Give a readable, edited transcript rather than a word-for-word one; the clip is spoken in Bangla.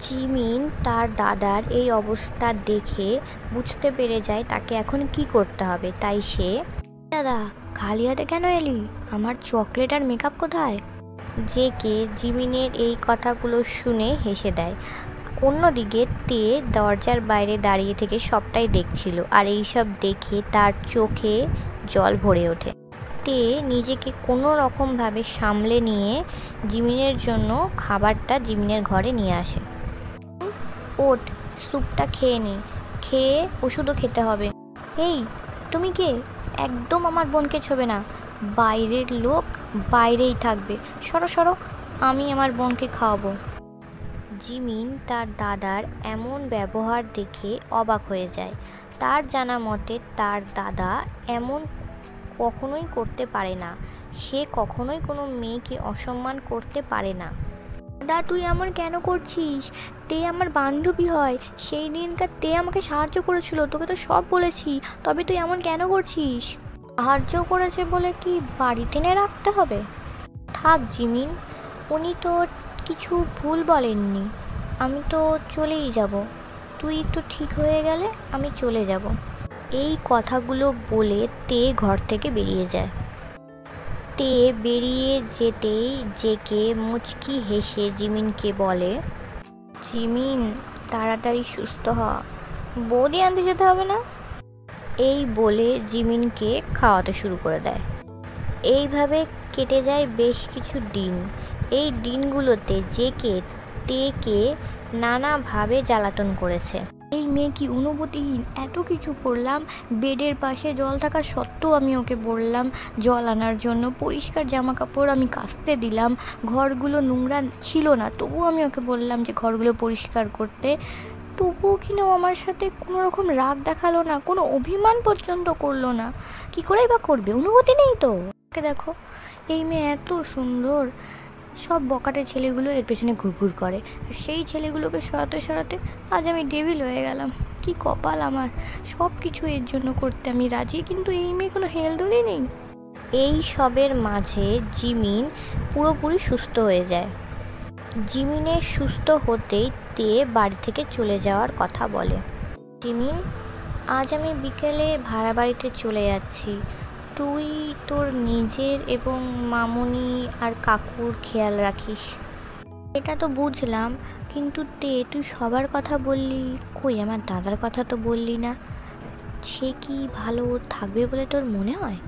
জিমিন তার দাদার এই অবস্থা দেখে বুঝতে পেরে যায় তাকে এখন কি করতে হবে। তাই সে, দাদা খালি হাতে কেন এলি, আমার চকলেট আর মেকআপ কোথায়? জেকে জিমিনের এই কথাগুলো শুনে হেসে দেয়। অন্যদিকে তে দরজার বাইরে দাঁড়িয়ে থেকে সবটাই দেখছিল, আর এইসব দেখে তার চোখে জল ভরে ওঠে। তে নিজেকে কোনো রকমভাবে সামলে নিয়ে জিমিনের জন্য খাবারটা জিমিনের ঘরে নিয়ে আসে। ওঠ, স্যুপটা খেয়ে নি, খেয়ে ওষুধও খেতে হবে। এই তুমি কে? একদম আমার বোনকে ছোবে না, বাইরের লোক বাইরেই থাকবে, সরো সরো, আমি আমার বোনকে খাওয়াবো। জিমিন তার দাদার এমন ব্যবহার দেখে অবাক হয়ে যায়। তার জানা মতে তার দাদা এমন কখনোই করতে পারে না। সে কখনোই কোনো মেয়েকে অসম্মান করতে পারে না। দাদা তুই এমন কেন করছিস? তে আমার বান্ধবী হয়, সেই দিনকার তে আমাকে সাহায্য করেছিল, তোকে তো সব বলেছি, তবে তুই এমন কেন করছিস? সাহায্য করেছে বলে কি বাড়িতে এনে রাখতে হবে? থাক জিমিন, উনি তো কিছু ভুল বলেননি, আমি তো চলেই যাব, তুই একটু ঠিক হয়ে গেলে আমি চলে যাব। এই কথাগুলো বলে তে ঘর থেকে বেরিয়ে যায়। তে বেরিয়ে যেতেই জেকে মুচকি হেসে জিমিনকে বলে, জিমিন তাড়াতাড়ি সুস্থ হ, বৌদি আনতে যেতে হবে না? এই বলে জিমিনকে খাওয়াতে শুরু করে দেয়। এইভাবে কেটে যায় বেশ কিছু দিন। এই দিনগুলোতে জেকে তেকে নানাভাবে জ্বালাতন করেছে। এই মেয়ে কি অনুভূতিহীন, এত কিছু করলাম, বেডের পাশে জল থাকা সত্ত্বেও আমি ওকে বললাম জল আনার জন্য, পরিষ্কার জামা কাপড় আমি কাচতে দিলাম, ঘরগুলো নোংরা ছিল না তবুও আমি ওকে বললাম যে ঘরগুলো পরিষ্কার করতে, তবুও কিনা ও আমার সাথে কোনো রকম রাগ দেখালো না, কোনো অভিমান পর্যন্ত করলো না। কি করেই বা করবে, অনুভূতি নেই তো। দেখো এই মেয়ে এত সুন্দর, সব বকাটে ছেলেগুলো এর পেছনে ঘুরঘুর করে, আর সেই ছেলেগুলোকে সরাতে সরাতে আজ আমি ডেভিল হয়ে গেলাম। কি কপাল আমার, সব কিছু এর জন্য করতে আমি রাজি, কিন্তু এই মেয়ে কোনো হেলদোলই নেই। এই সবের মাঝে জিমিন পুরোপুরি সুস্থ হয়ে যায়। জিমিনের সুস্থ হতেই তে বাড়ি থেকে চলে যাওয়ার কথা বলে। জিমিন, আজ আমি বিকেলে ভাড়া বাড়িতে চলে যাচ্ছি, তুই তোর নিজের এবং মামুনি আর কাকুর খেয়াল রাখিস। এটা তো বুঝলাম, কিন্তু তে তুই সবার কথা বললি, কই আমার দাদার কথা তো বললি না। সে কি ভালো থাকবে বলে তোর মনে হয়?